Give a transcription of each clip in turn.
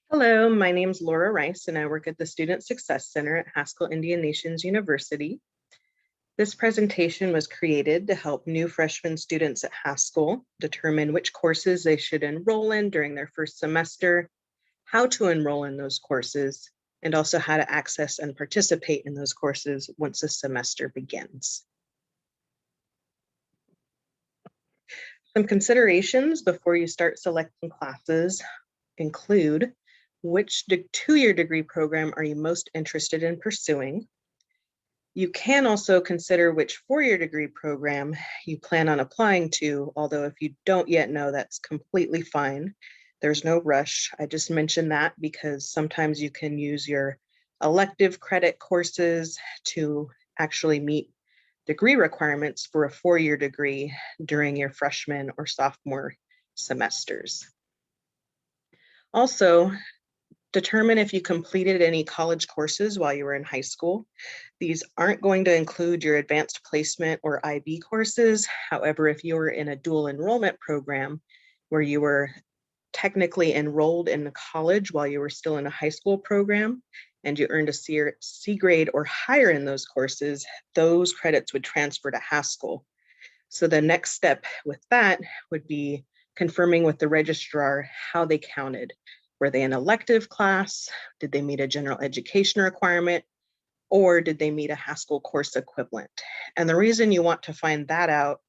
Hello, my name is Laura Rice, and I work at the Student Success Center at Haskell Indian Nations University. This presentation was created to help new freshman students at Haskell determine which courses they should enroll in during their first semester, how to enroll in those courses, and also how to access and participate in those courses once the semester begins. Some considerations before you start selecting classes include which two-year degree program are you most interested in pursuing? You can also consider which four-year degree program you plan on applying to, although if you don't yet know, that's completely fine. There's no rush. I just mentioned that because sometimes you can use your elective credit courses to actually meet degree requirements for a four-year degree during your freshman or sophomore semesters. Also, determine if you completed any college courses while you were in high school. These aren't going to include your advanced placement or IB courses. However, if you were in a dual enrollment program where you were technically enrolled in college while you were still in a high school program and you earned a C grade or higher in those courses, those credits would transfer to Haskell. So the next step with that would be confirming with the registrar how they counted. Were they an elective class? Did they meet a general education requirement? Or did they meet a Haskell course equivalent? And the reason you want to find that out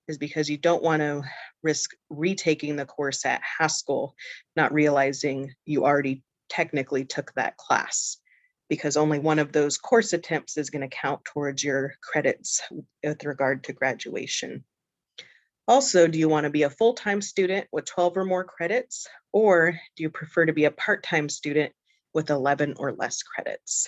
is because you don't want to risk retaking the course at Haskell, not realizing you already technically took that class, because only one of those course attempts is going to count towards your credits with regard to graduation. Also, do you want to be a full-time student with 12 or more credits, or do you prefer to be a part-time student with 11 or less credits?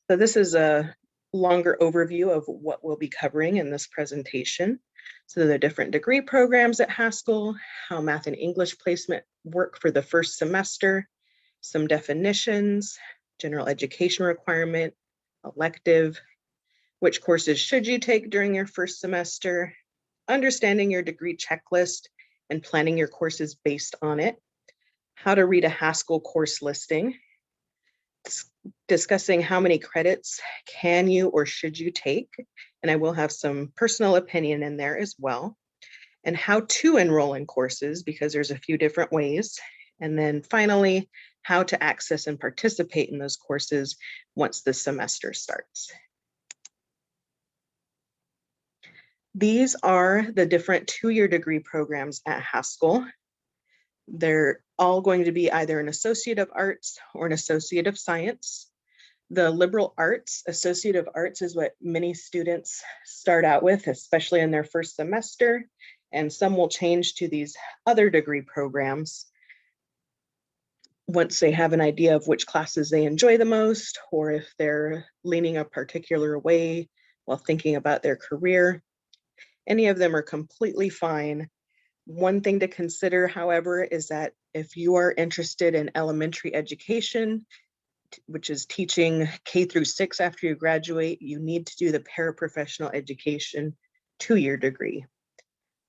So this is a longer overview of what we'll be covering in this presentation. So the different degree programs at Haskell, how math and English placement work for the first semester, some definitions, general education requirement, elective, which courses should you take during your first semester, understanding your degree checklist and planning your courses based on it, how to read a Haskell course listing, discussing how many credits can you or should you take, and I will have some personal opinion in there as well, and how to enroll in courses because there's a few different ways, and then finally, how to access and participate in those courses once the semester starts. These are the different two-year degree programs at Haskell. They're all going to be either an Associate of Arts or an Associate of Science. The liberal arts, Associate of Arts, is what many students start out with, especially in their first semester, and some will change to these other degree programs once they have an idea of which classes they enjoy the most, or if they're leaning a particular way while thinking about their career. Any of them are completely fine. One thing to consider, however, is that if you are interested in elementary education, which is teaching K through 6 after you graduate, you need to do the paraprofessional education two-year degree.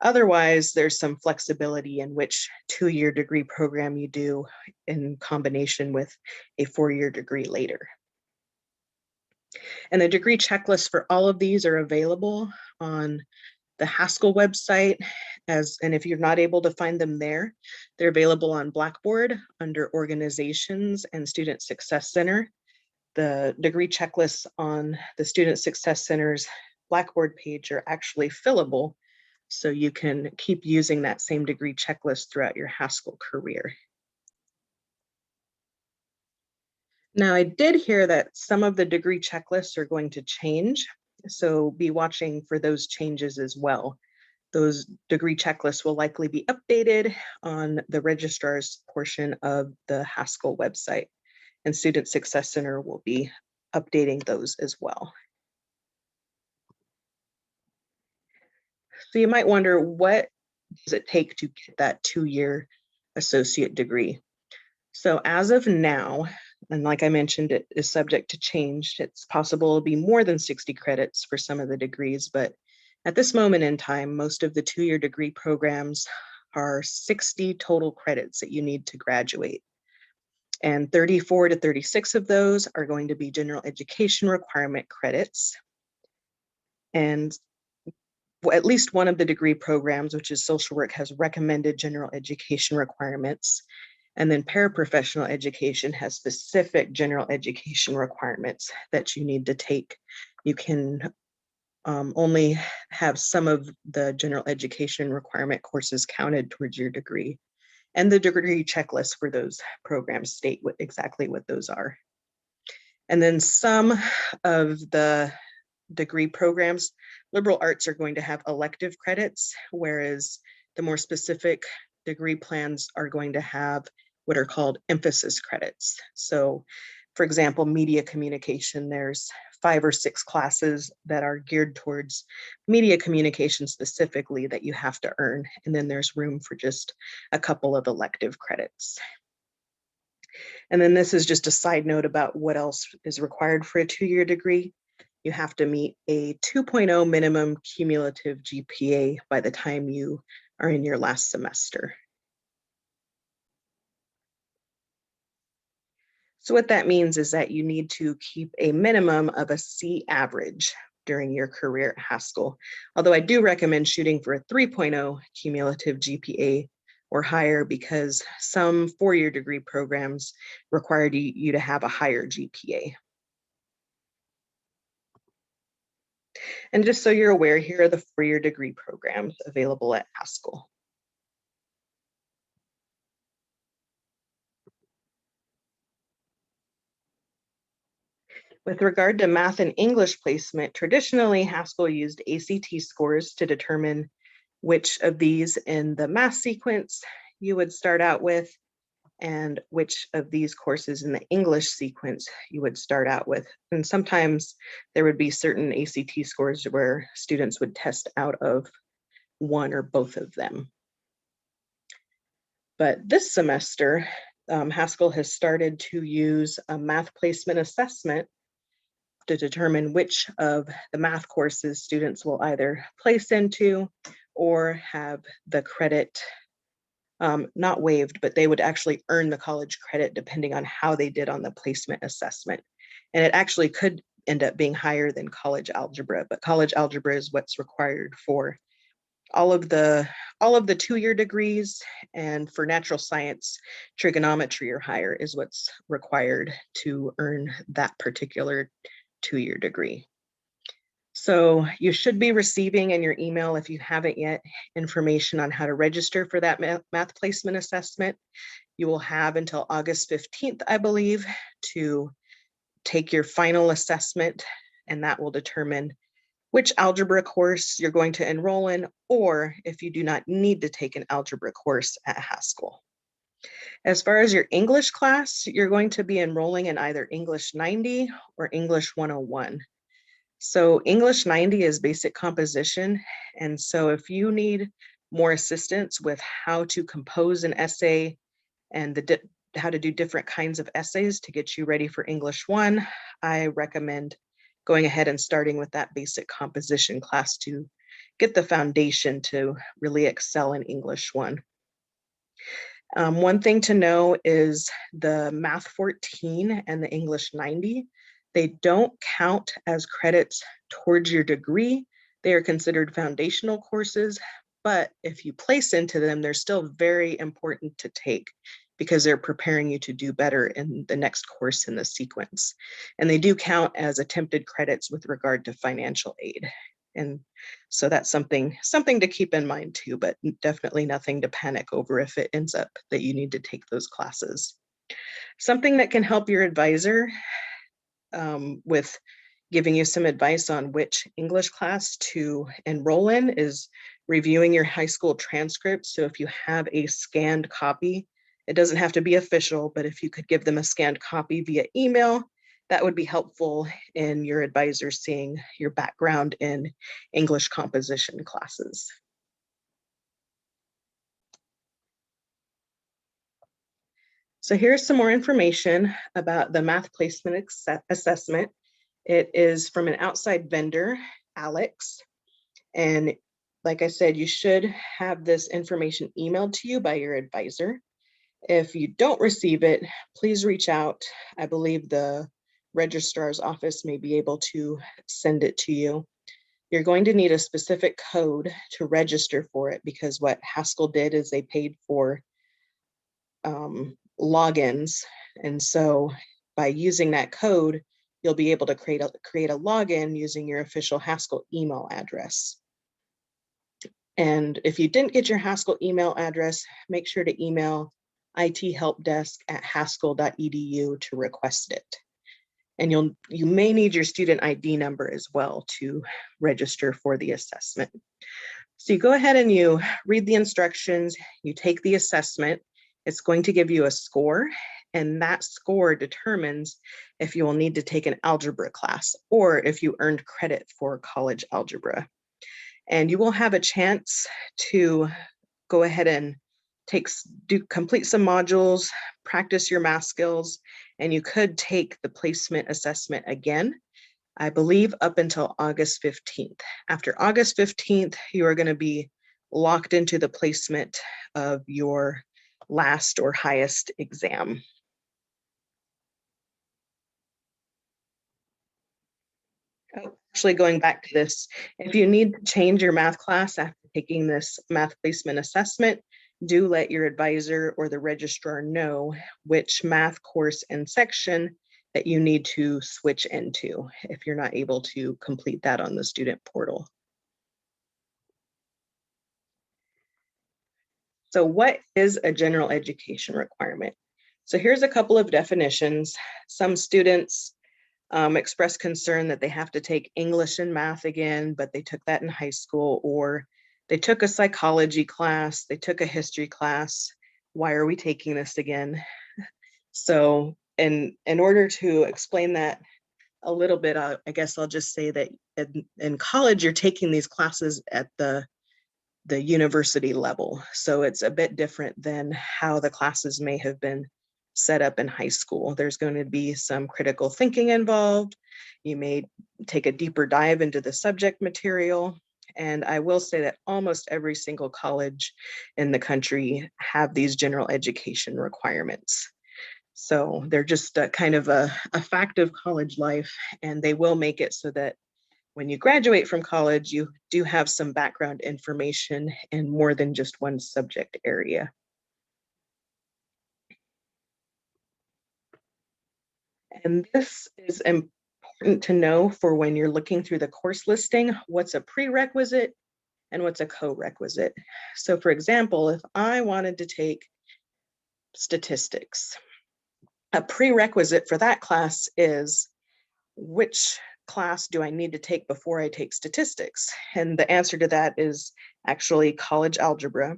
Otherwise, there's some flexibility in which two-year degree program you do in combination with a four-year degree later. And the degree checklists for all of these are available on the Haskell website, and if you're not able to find them there, they're available on Blackboard under Organizations and Student Success Center. The degree checklists on the Student Success Center's Blackboard page are actually fillable, so you can keep using that same degree checklist throughout your Haskell career. Now, I did hear that some of the degree checklists are going to change, so be watching for those changes as well. Those degree checklists will likely be updated on the registrar's portion of the Haskell website, and Student Success Center will be updating those as well. So you might wonder, what does it take to get that two-year associate degree? So as of now, and like I mentioned, it is subject to change. It's possible it'll be more than 60 credits for some of the degrees, but at this moment in time, most of the two-year degree programs are 60 total credits that you need to graduate. And 34 to 36 of those are going to be general education requirement credits. And at least one of the degree programs, which is social work, has recommended general education requirements. And then paraprofessional education has specific general education requirements that you need to take. You can only have some of the general education requirement courses counted towards your degree. And the degree checklist for those programs state exactly what those are. And then some of the degree programs, liberal arts are going to have elective credits, whereas the more specific degree plans are going to have what are called emphasis credits. So for example, media communication, there's 5 or 6 classes that are geared towards media communication specifically that you have to earn. And then there's room for just a couple of elective credits. And then this is just a side note about what else is required for a 2-year degree. You have to meet a 2.0 minimum cumulative GPA by the time you are in your last semester. So what that means is that you need to keep a minimum of a C average during your career at Haskell. Although I do recommend shooting for a 3.0 cumulative GPA or higher, because some 4-year degree programs require you to have a higher GPA. And just so you're aware, here are the 4-year degree programs available at Haskell. With regard to math and English placement, traditionally Haskell used ACT scores to determine which of these in the math sequence you would start out with and which of these courses in the English sequence you would start out with. And sometimes there would be certain ACT scores where students would test out of one or both of them. But this semester, Haskell has started to use a math placement assessment to determine which of the math courses students will either place into or have the credit not waived, but they would actually earn the college credit depending on how they did on the placement assessment. And it actually could end up being higher than college algebra, but college algebra is what's required for all of the 2-year degrees, and for natural science, trigonometry or higher is what's required to earn that particular 2-year degree. So you should be receiving in your email, if you haven't yet, information on how to register for that math placement assessment. You will have until August 15th, I believe, to take your final assessment, and that will determine which algebra course you're going to enroll in, or if you do not need to take an algebra course at Haskell. As far as your English class, you're going to be enrolling in either English 90 or English 101. So English 90 is basic composition. And so if you need more assistance with how to compose an essay and how to do different kinds of essays to get you ready for English 1, I recommend going ahead and starting with that basic composition class to get the foundation to really excel in English 1. One thing to know is the Math 14 and the English 90, they don't count as credits towards your degree. They are considered foundational courses, but if you place into them, they're still very important to take because they're preparing you to do better in the next course in the sequence. And they do count as attempted credits with regard to financial aid. And so that's something to keep in mind too, but definitely nothing to panic over if it ends up that you need to take those classes. Something that can help your advisor with giving you some advice on which English class to enroll in is reviewing your high school transcript. So if you have a scanned copy, it doesn't have to be official, but if you could give them a scanned copy via email, that would be helpful in your advisor seeing your background in English composition classes. So here's some more information about the math placement assessment. It is from an outside vendor, Alex, and like I said, you should have this information emailed to you by your advisor. If you don't receive it, please reach out. I believe the registrar's office may be able to send it to you. You're going to need a specific code to register for it, because what Haskell did is they paid for logins. And so by using that code, you'll be able to create a login using your official Haskell email address. And if you didn't get your Haskell email address, make sure to email ithelpdesk@haskell.edu to request it. And you may need your student ID number as well to register for the assessment. So you go ahead and you read the instructions, you take the assessment. It's going to give you a score, and that score determines if you will need to take an algebra class or if you earned credit for college algebra. And you will have a chance to go ahead and complete some modules, practice your math skills, and you could take the placement assessment again, I believe up until August 15th. After August 15th, you are going to be locked into the placement of your last or highest exam. Actually, going back to this, if you need to change your math class after taking this math placement assessment, do let your advisor or the registrar know which math course and section that you need to switch into if you're not able to complete that on the student portal. So what is a general education requirement? So here's a couple of definitions. Some students express concern that they have to take English and math again, but they took that in high school, or they took a psychology class, they took a history class. Why are we taking this again? So in order to explain that a little bit, I guess I'll just say that in college, you're taking these classes at the university level. So it's a bit different than how the classes may have been set up in high school. There's going to be some critical thinking involved. You may take a deeper dive into the subject material. And I will say that almost every single college in the country have these general education requirements. So they're just kind of a fact of college life, and they will make it so that when you graduate from college, you do have some background information in more than just one subject area. And this is important to know for when you're looking through the course listing, what's a prerequisite and what's a co-requisite. So for example, if I wanted to take statistics, a prerequisite for that class is which class do I need to take before I take statistics? And the answer to that is actually college algebra.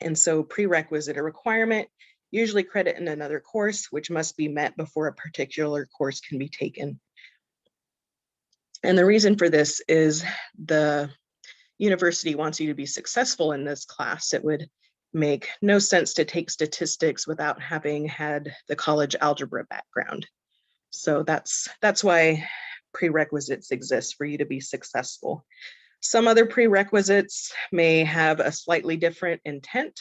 And so prerequisite, a requirement, usually credit in another course, which must be met before a particular course can be taken. And the reason for this is the university wants you to be successful in this class. It would make no sense to take statistics without having had the college algebra background. So that's why prerequisites exist, for you to be successful. Some other prerequisites may have a slightly different intent.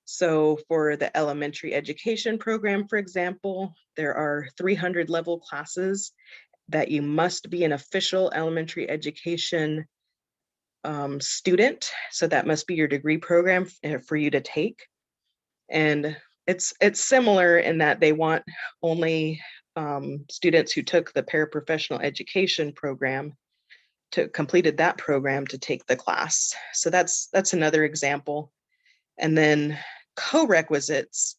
So for the elementary education program, for example, there are 300 level classes that you must be an official elementary education student. So that must be your degree program for you to take. And it's similar in that they want only students who took the paraprofessional education program completed that program to take the class. So that's another example. And then co-requisites,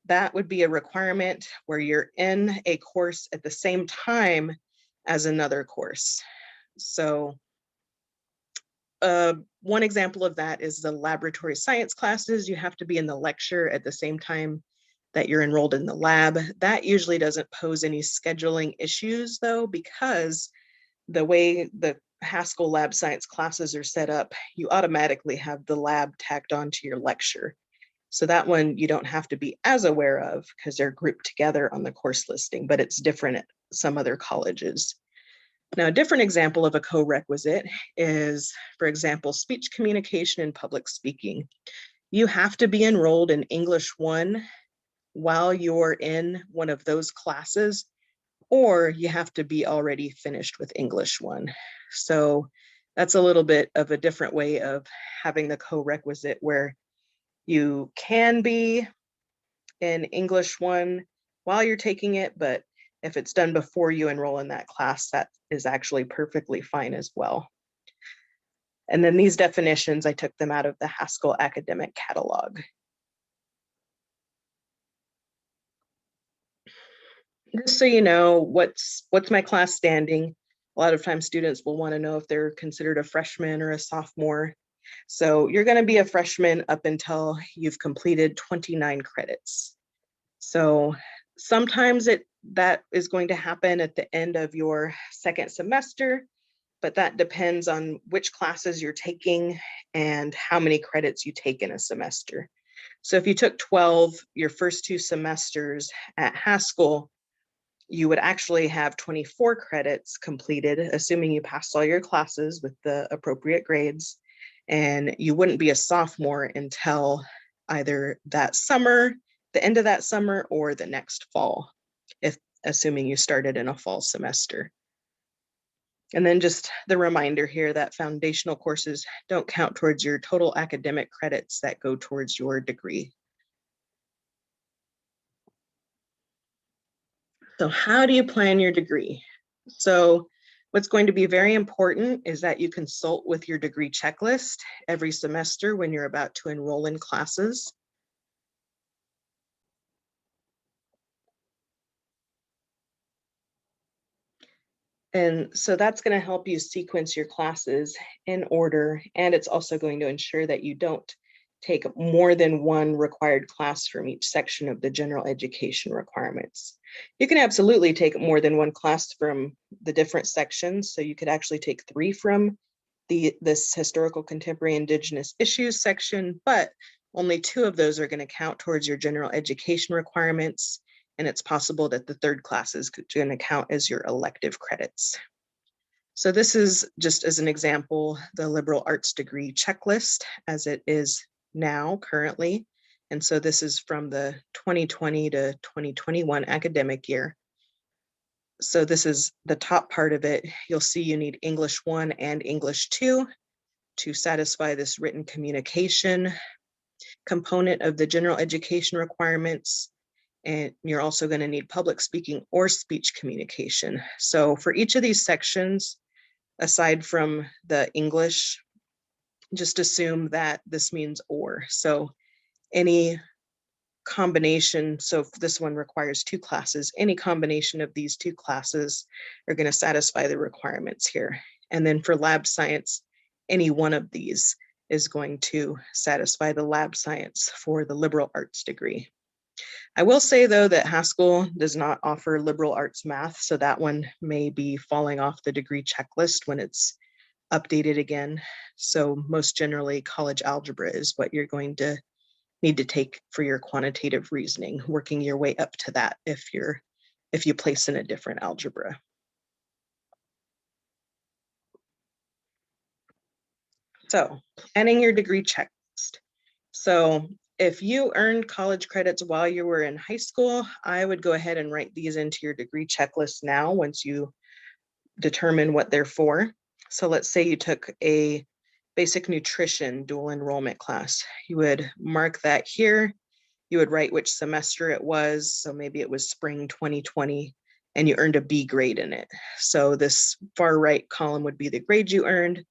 that would be a requirement where you're in a course at the same time as another course. So one example of that is the laboratory science classes. You have to be in the lecture at the same time that you're enrolled in the lab. That usually doesn't pose any scheduling issues though, because the way the Haskell lab science classes are set up, you automatically have the lab tacked onto your lecture. So that one you don't have to be as aware of because they're grouped together on the course listing, but it's different at some other colleges. Now, a different example of a co-requisite is, for example, speech communication and public speaking. You have to be enrolled in English 1 while you're in one of those classes, or you have to be already finished with English 1. So that's a little bit of a different way of having the co-requisite, where you can be in English 1 while you're taking it, but if it's done before you enroll in that class, that is actually perfectly fine as well. And then these definitions, I took them out of the Haskell academic catalog. Just so you know, what's my class standing? A lot of times students will want to know if they're considered a freshman or a sophomore. So you're going to be a freshman up until you've completed 29 credits. So sometimes that is going to happen at the end of your second semester, but that depends on which classes you're taking and how many credits you take in a semester. So if you took 12 your first 2 semesters at Haskell, you would actually have 24 credits completed, assuming you passed all your classes with the appropriate grades, and you wouldn't be a sophomore until either that summer, the end of that summer, or the next fall, if assuming you started in a fall semester. And then just the reminder here that foundational courses don't count towards your total academic credits that go towards your degree. So how do you plan your degree? So what's going to be very important is that you consult with your degree checklist every semester when you're about to enroll in classes. And so that's going to help you sequence your classes in order, and it's also going to ensure that you don't take more than one required class from each section of the general education requirements. You can absolutely take more than one class from the different sections, so you could actually take 3 from this historical contemporary indigenous issues section, but only 2 of those are going to count towards your general education requirements, and it's possible that the 3rd class is going to count as your elective credits. So this is just as an example, the liberal arts degree checklist as it is now currently. And so this is from the 2020 to 2021 academic year. So this is the top part of it. You'll see you need English 1 and English 2 to satisfy this written communication component of the general education requirements. And you're also going to need public speaking or speech communication. So for each of these sections, aside from the English, just assume that this means or. So any combination, so if this one requires 2 classes, any combination of these 2 classes are going to satisfy the requirements here. And then for lab science, any one of these is going to satisfy the lab science for the liberal arts degree. I will say, though, that Haskell does not offer liberal arts math, so that one may be falling off the degree checklist when it's updated again. So most generally, college algebra is what you're going to need to take for your quantitative reasoning, working your way up to that if you place in a different algebra. So planning your degree checklist. So if you earned college credits while you were in high school, I would go ahead and write these into your degree checklist now once you determine what they're for. So let's say you took a basic nutrition dual enrollment class. You would mark that here. You would write which semester it was. So maybe it was spring 2020 and you earned a B grade in it. So this far right column would be the grade you earned.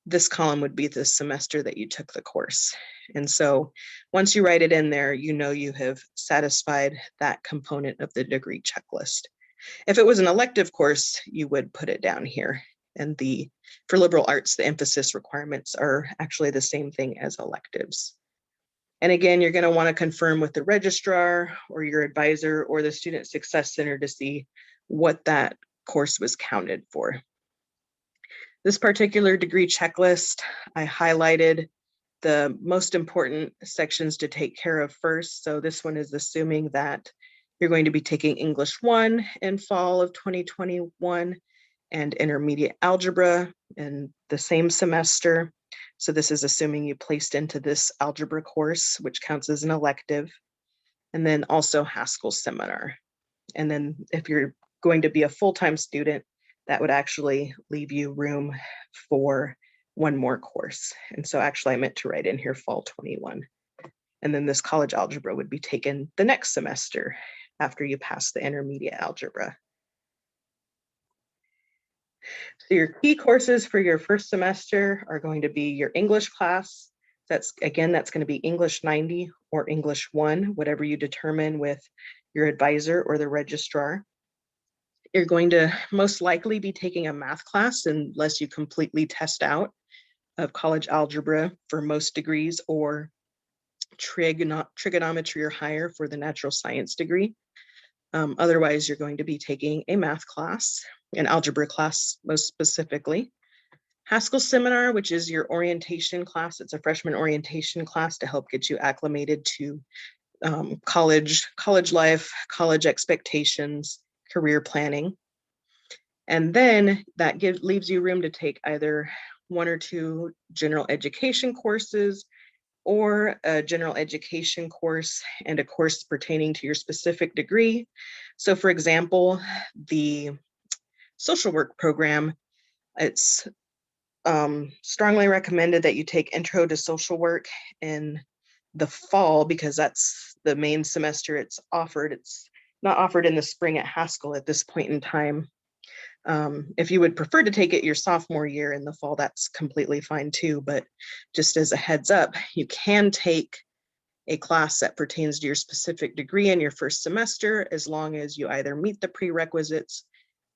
This column would be the semester that you took the course. And so once you write it in there, you know you have satisfied that component of the degree checklist. If it was an elective course, you would put it down here. And for liberal arts, the emphasis requirements are actually the same thing as electives. And again, you're going to want to confirm with the registrar or your advisor or the Student Success Center to see what that course was counted for. This particular degree checklist, I highlighted the most important sections to take care of first. So this one is assuming that you're going to be taking English 1 in fall of 2021 and intermediate algebra in the same semester. So this is assuming you placed into this algebra course, which counts as an elective, and then also Haskell seminar. And then if you're going to be a full-time student, that would actually leave you room for one more course. And so actually I meant to write in here fall 21. And then this college algebra would be taken the next semester after you pass the intermediate algebra. So your key courses for your first semester are going to be your English class. That's going to be English 90 or English 1, whatever you determine with your advisor or the registrar. You're going to most likely be taking a math class unless you completely test out of college algebra for most degrees, or trigonometry or higher for the natural science degree. Otherwise, you're going to be taking a math class, an algebra class most specifically. Haskell seminar, which is your orientation class. It's a freshman orientation class to help get you acclimated to college life, college expectations, career planning. And then that leaves you room to take either 1 or 2 general education courses, or a general education course and a course pertaining to your specific degree. So for example, the social work program, it's strongly recommended that you take Intro to Social Work in the fall, because that's the main semester it's offered. It's not offered in the spring at Haskell at this point in time. If you would prefer to take it your sophomore year in the fall, that's completely fine too. But just as a heads up, you can take a class that pertains to your specific degree in your first semester, as long as you either meet the prerequisites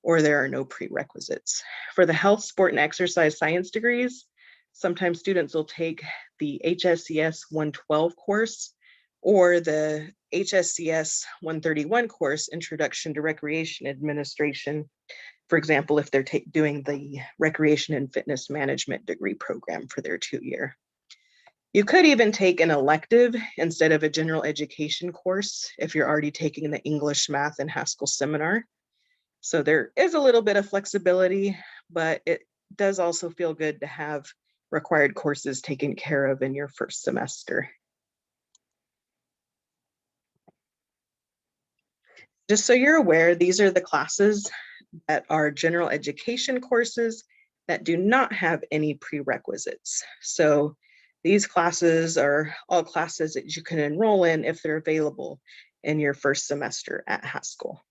or there are no prerequisites. For the health, sport, and exercise science degrees, sometimes students will take the HSCS 112 course or the HSCS 131 course, Introduction to Recreation Administration. For example, if they're doing the Recreation and Fitness Management degree program for their 2-year. You could even take an elective instead of a general education course if you're already taking the English, math, and Haskell seminar. So there is a little bit of flexibility, but it does also feel good to have required courses taken care of in your first semester. Just so you're aware, these are the classes that are general education courses that do not have any prerequisites. So these classes are all classes that you can enroll in if they're available in your first semester at Haskell.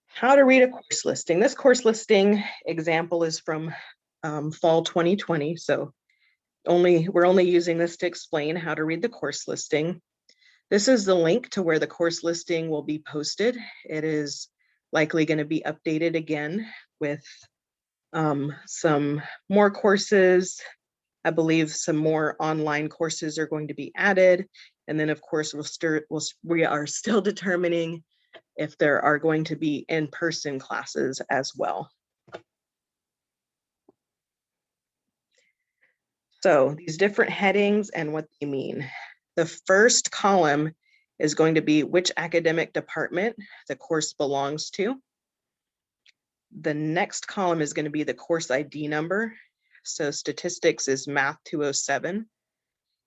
How to read a course listing. This course listing example is from fall 2020. So we're only using this to explain how to read the course listing. This is the link to where the course listing will be posted. It is likely going to be updated again with some more courses. I believe some more online courses are going to be added. And then of course, we are still determining if there are going to be in-person classes as well. So these different headings and what they mean. The first column is going to be which academic department the course belongs to. The next column is going to be the course ID number. So statistics is Math 207.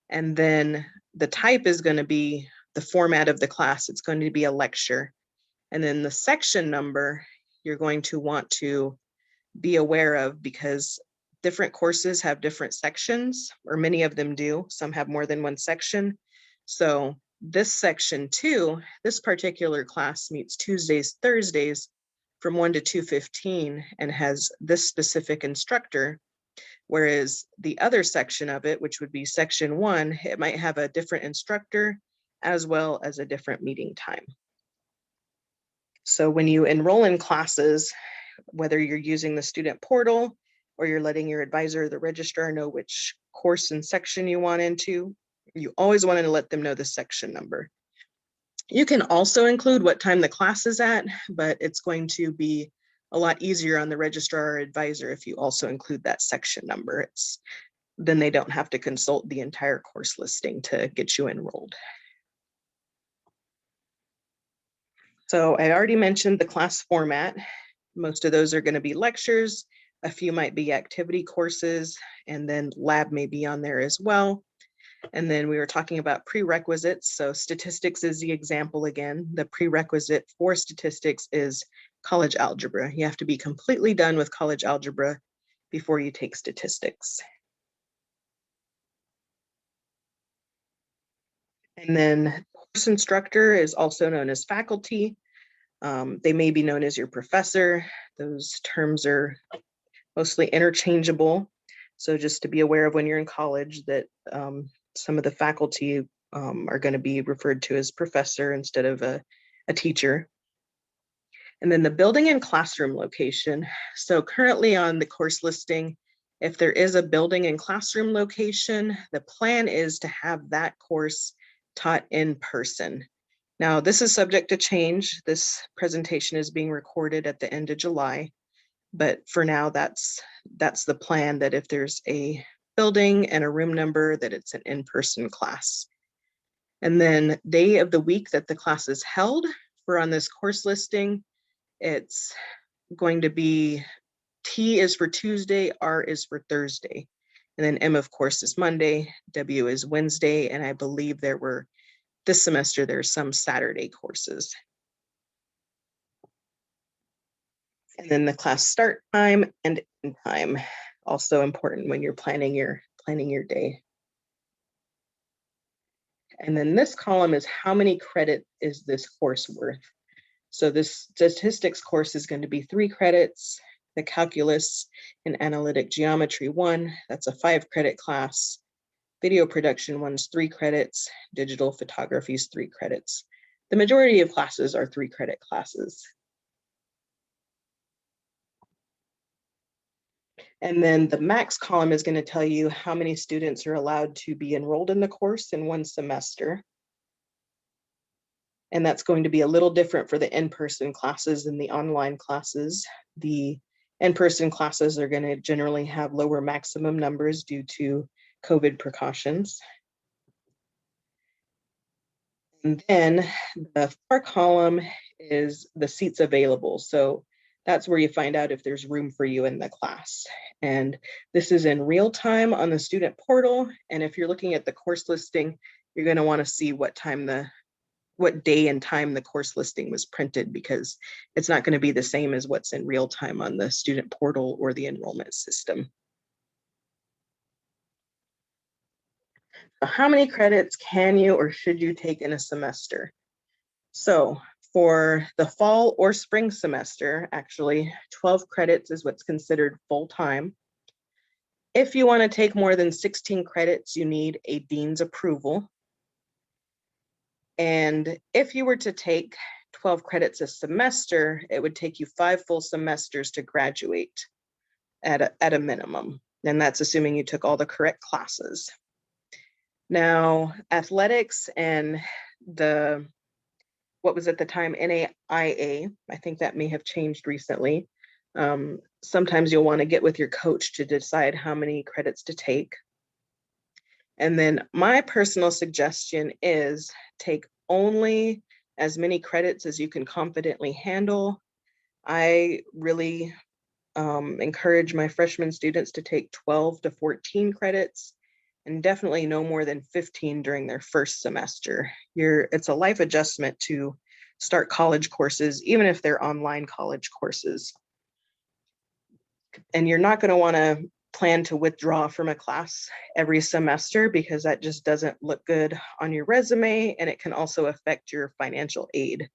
And then the type is going to be the format of the class. It's going to be a lecture. And then the section number you're going to want to be aware of, because different courses have different sections, or many of them do. Some have more than one section. So this section 2, this particular class meets Tuesdays, Thursdays from 1 to 2:15 and has this specific instructor. Whereas the other section of it, which would be section 1, it might have a different instructor as well as a different meeting time. So when you enroll in classes, whether you're using the student portal or you're letting your advisor or the registrar know which course and section you want into, you always want to let them know the section number. You can also include what time the class is at, but it's going to be a lot easier on the registrar or advisor if you also include that section number. Then they don't have to consult the entire course listing to get you enrolled. So I already mentioned the class format. Most of those are going to be lectures. A few might be activity courses, and then lab may be on there as well. And then we were talking about prerequisites. So statistics is the example again. The prerequisite for statistics is college algebra. You have to be completely done with college algebra before you take statistics. And then course instructor is also known as faculty. They may be known as your professor. Those terms are mostly interchangeable. So just to be aware of when you're in college that some of the faculty are going to be referred to as professor instead of a teacher. And then the building and classroom location. So currently on the course listing, if there is a building and classroom location, the plan is to have that course taught in person. Now, this is subject to change. This presentation is being recorded at the end of July, but for now, that's the plan, that if there's a building and a room number, that it's an in-person class. And then day of the week that the class is held, for on this course listing, it's going to be T is for Tuesday, R is for Thursday, and then M, of course, is Monday, W is Wednesday, and I believe this semester, there's some Saturday courses. And then the class start time and end time, also important when you're planning your day. And then this column is how many credits is this course worth? So this statistics course is going to be 3 credits. The calculus and analytic geometry 1, that's a 5-credit class. Video production 1's 3 credits. Digital photography is 3 credits. The majority of classes are 3-credit classes. And then the max column is going to tell you how many students are allowed to be enrolled in the course in one semester. And that's going to be a little different for the in-person classes than the online classes. The in-person classes are going to generally have lower maximum numbers due to COVID precautions. And then the far column is the seats available. So that's where you find out if there's room for you in the class. And this is in real time on the student portal. And if you're looking at the course listing, you're going to want to see what day and time the course listing was printed, because it's not going to be the same as what's in real time on the student portal or the enrollment system. So how many credits can you or should you take in a semester? So for the fall or spring semester, actually 12 credits is what's considered full-time. If you want to take more than 16 credits, you need a dean's approval. And if you were to take 12 credits a semester, it would take you 5 full semesters to graduate at a minimum. And that's assuming you took all the correct classes. Now, athletics and what was at the time NAIA, I think that may have changed recently. Sometimes you'll want to get with your coach to decide how many credits to take. And then my personal suggestion is take only as many credits as you can confidently handle. I really encourage my freshman students to take 12 to 14 credits, and definitely no more than 15 during their first semester. It's a life adjustment to start college courses, even if they're online college courses. And you're not going to want to plan to withdraw from a class every semester, because that just doesn't look good on your resume, and it can also affect your financial aid.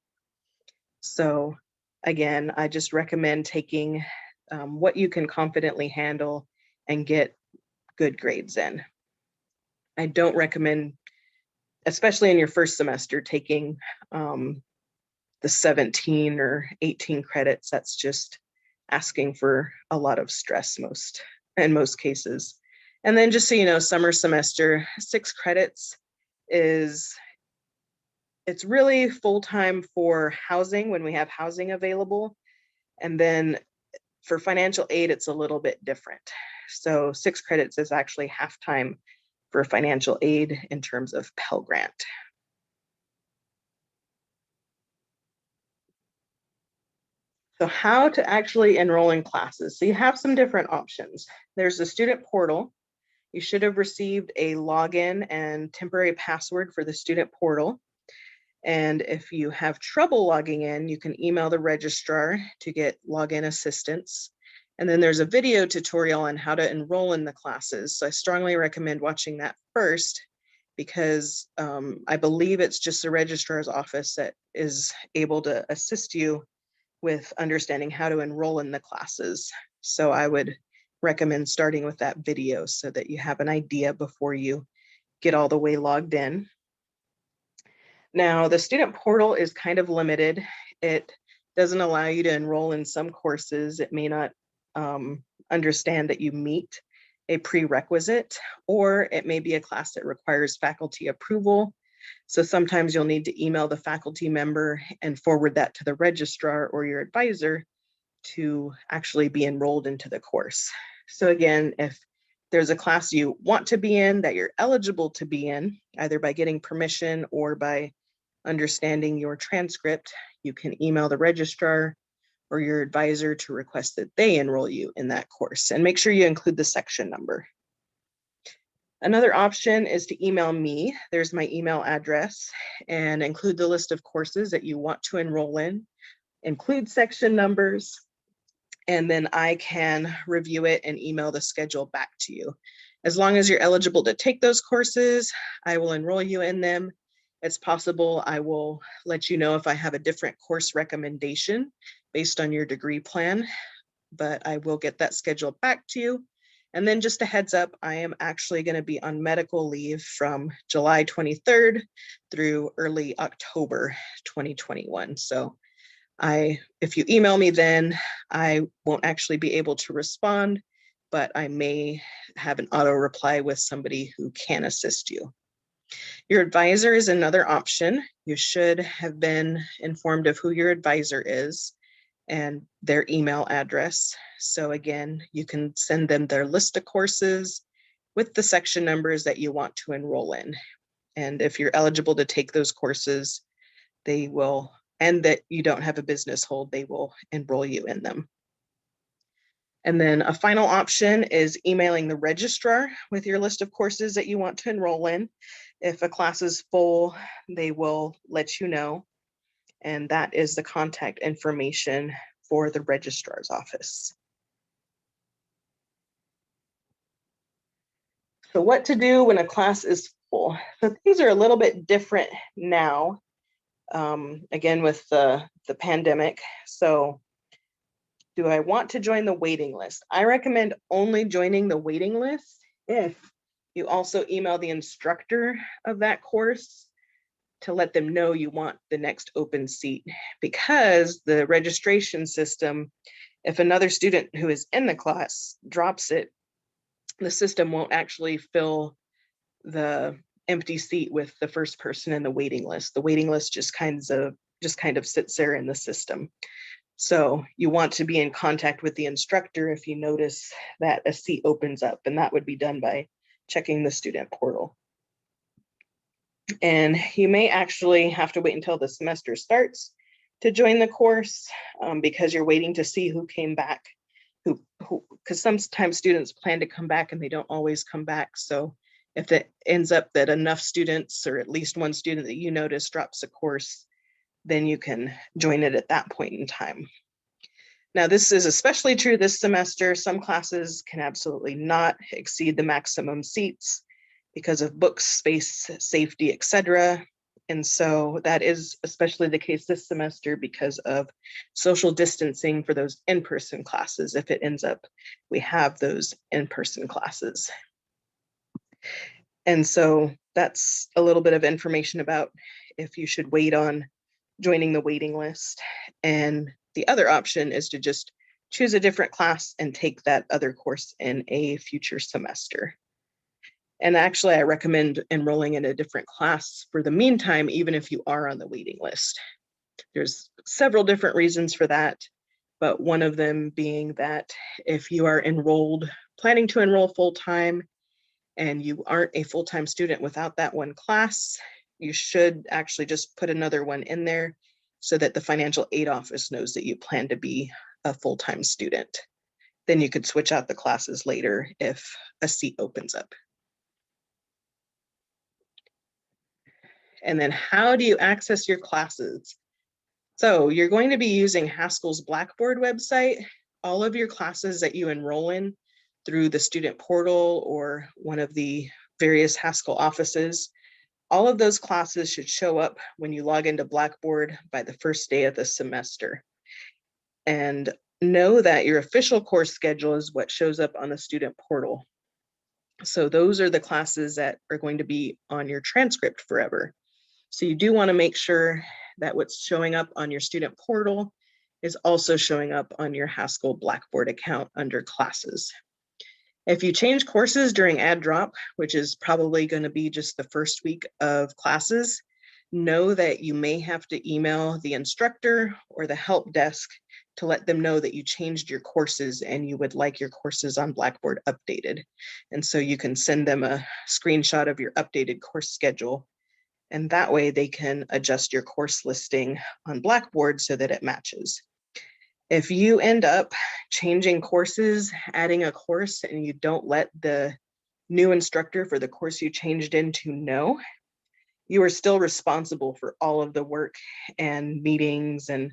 So again, I just recommend taking what you can confidently handle and get good grades in. I don't recommend, especially in your first semester, taking the 17 or 18 credits. That's just asking for a lot of stress in most cases. And then just so you know, summer semester, 6 credits it's really full-time for housing when we have housing available. And then for financial aid, it's a little bit different. So 6 credits is actually half-time for financial aid in terms of Pell Grant. So how to actually enroll in classes. So you have some different options. There's the student portal. You should have received a login and temporary password for the student portal. And if you have trouble logging in, you can email the registrar to get login assistance. And then there's a video tutorial on how to enroll in the classes. So I strongly recommend watching that first, because I believe it's just the registrar's office that is able to assist you with understanding how to enroll in the classes. So I would recommend starting with that video so that you have an idea before you get all the way logged in. Now, the student portal is kind of limited. It doesn't allow you to enroll in some courses. It may not understand that you meet a prerequisite, or it may be a class that requires faculty approval. So sometimes you'll need to email the faculty member and forward that to the registrar or your advisor to actually be enrolled into the course. So again, if there's a class you want to be in that you're eligible to be in, either by getting permission or by understanding your transcript, you can email the registrar or your advisor to request that they enroll you in that course, and make sure you include the section number. Another option is to email me. There's my email address, and include the list of courses that you want to enroll in, include section numbers, and then I can review it and email the schedule back to you. As long as you're eligible to take those courses, I will enroll you in them. It's possible I will let you know if I have a different course recommendation based on your degree plan, but I will get that schedule back to you. And then just a heads up, I am actually going to be on medical leave from July 23rd through early October 2021. So if you email me then, I won't actually be able to respond, but I may have an auto reply with somebody who can assist you. Your advisor is another option. You should have been informed of who your advisor is and their email address. So again, you can send them their list of courses with the section numbers that you want to enroll in. And if you're eligible to take those courses, they will, and that you don't have a business hold, they will enroll you in them. And then a final option is emailing the registrar with your list of courses that you want to enroll in. If a class is full, they will let you know. And that is the contact information for the registrar's office. So what to do when a class is full? So things are a little bit different now, again, with the pandemic. So do I want to join the waiting list? I recommend only joining the waiting list if you also email the instructor of that course to let them know you want the next open seat, because the registration system, if another student who is in the class drops it, the system won't actually fill the empty seat with the first person in the waiting list. The waiting list just kind of sits there in the system. So you want to be in contact with the instructor if you notice that a seat opens up, and that would be done by checking the student portal. And you may actually have to wait until the semester starts to join the course, because you're waiting to see who came back, because sometimes students plan to come back and they don't always come back. So if it ends up that enough students, or at least one student that you notice, drops a course, then you can join it at that point in time. Now, this is especially true this semester. Some classes can absolutely not exceed the maximum seats because of book space, safety, etc. And so that is especially the case this semester because of social distancing for those in-person classes, if it ends up we have those in-person classes. And so that's a little bit of information about if you should wait on joining the waiting list. And the other option is to just choose a different class and take that other course in a future semester. And actually, I recommend enrolling in a different class for the meantime, even if you are on the waiting list. There's several different reasons for that, but one of them being that if you are planning to enroll full-time, and you aren't a full-time student without that one class, you should actually just put another one in there so that the financial aid office knows that you plan to be a full-time student. Then you could switch out the classes later if a seat opens up. And then how do you access your classes? So you're going to be using Haskell's Blackboard website. All of your classes that you enroll in through the student portal or one of the various Haskell offices, all of those classes should show up when you log into Blackboard by the first day of the semester. And know that your official course schedule is what shows up on the student portal. So those are the classes that are going to be on your transcript forever. So you do want to make sure that what's showing up on your student portal is also showing up on your Haskell Blackboard account under classes. If you change courses during add drop, which is probably going to be just the first week of classes, know that you may have to email the instructor or the help desk to let them know that you changed your courses and you would like your courses on Blackboard updated. And so you can send them a screenshot of your updated course schedule. And that way they can adjust your course listing on Blackboard so that it matches. If you end up changing courses, adding a course, and you don't let the new instructor for the course you changed into know, you are still responsible for all of the work and meetings and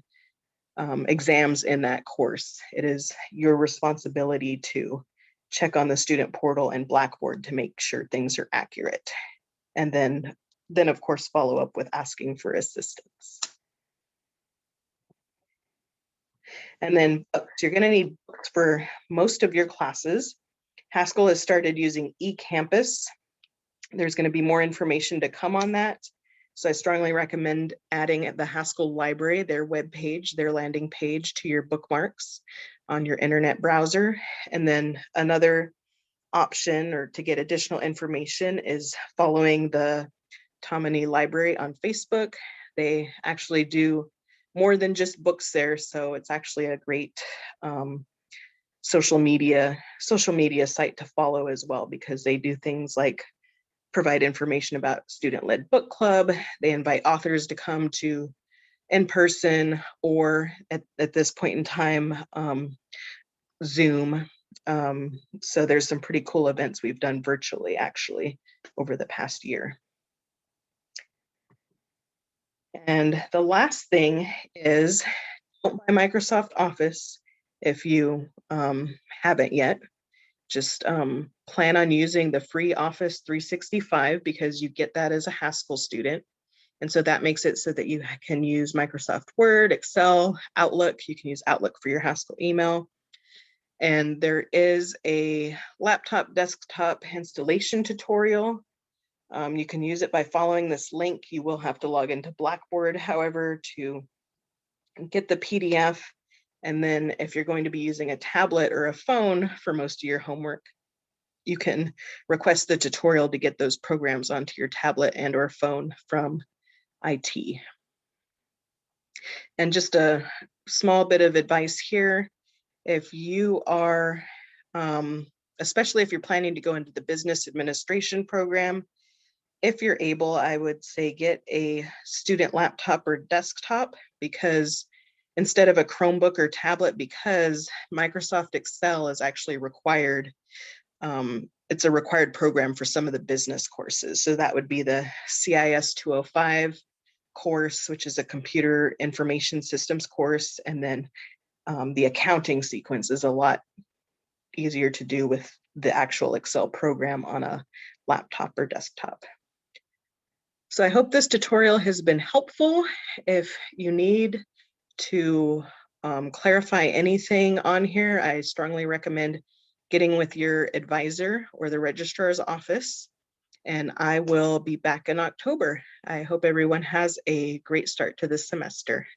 exams in that course. It is your responsibility to check on the student portal and Blackboard to make sure things are accurate. And then of course, follow up with asking for assistance. And then you're going to need books for most of your classes. Haskell has started using eCampus. There's going to be more information to come on that. So I strongly recommend adding the Haskell library, their webpage, their landing page to your bookmarks on your internet browser. And then another option or to get additional information is following the Tammany Library on Facebook. They actually do more than just books there, so it's actually a great social media site to follow as well, because they do things like provide information about student-led book club. They invite authors to come to in person or at this point in time, Zoom. So there's some pretty cool events we've done virtually actually over the past year. And the last thing is, don't buy Microsoft Office if you haven't yet. Just plan on using the free Office 365 because you get that as a Haskell student. And so that makes it so that you can use Microsoft Word, Excel, Outlook. You can use Outlook for your Haskell email. And there is a laptop desktop installation tutorial. You can use it by following this link. You will have to log into Blackboard, however, to get the PDF. And then if you're going to be using a tablet or a phone for most of your homework, you can request the tutorial to get those programs onto your tablet and or phone from IT. And just a small bit of advice here. If you are, especially if you're planning to go into the business administration program, if you're able, I would say get a student laptop or desktop, because instead of a Chromebook or tablet, because Microsoft Excel is actually required. It's a required program for some of the business courses. So that would be the CIS 205 course, which is a computer information systems course. And then the accounting sequence is a lot easier to do with the actual Excel program on a laptop or desktop. So I hope this tutorial has been helpful. If you need to clarify anything on here, I strongly recommend getting with your advisor or the registrar's office, and I will be back in October. I hope everyone has a great start to this semester.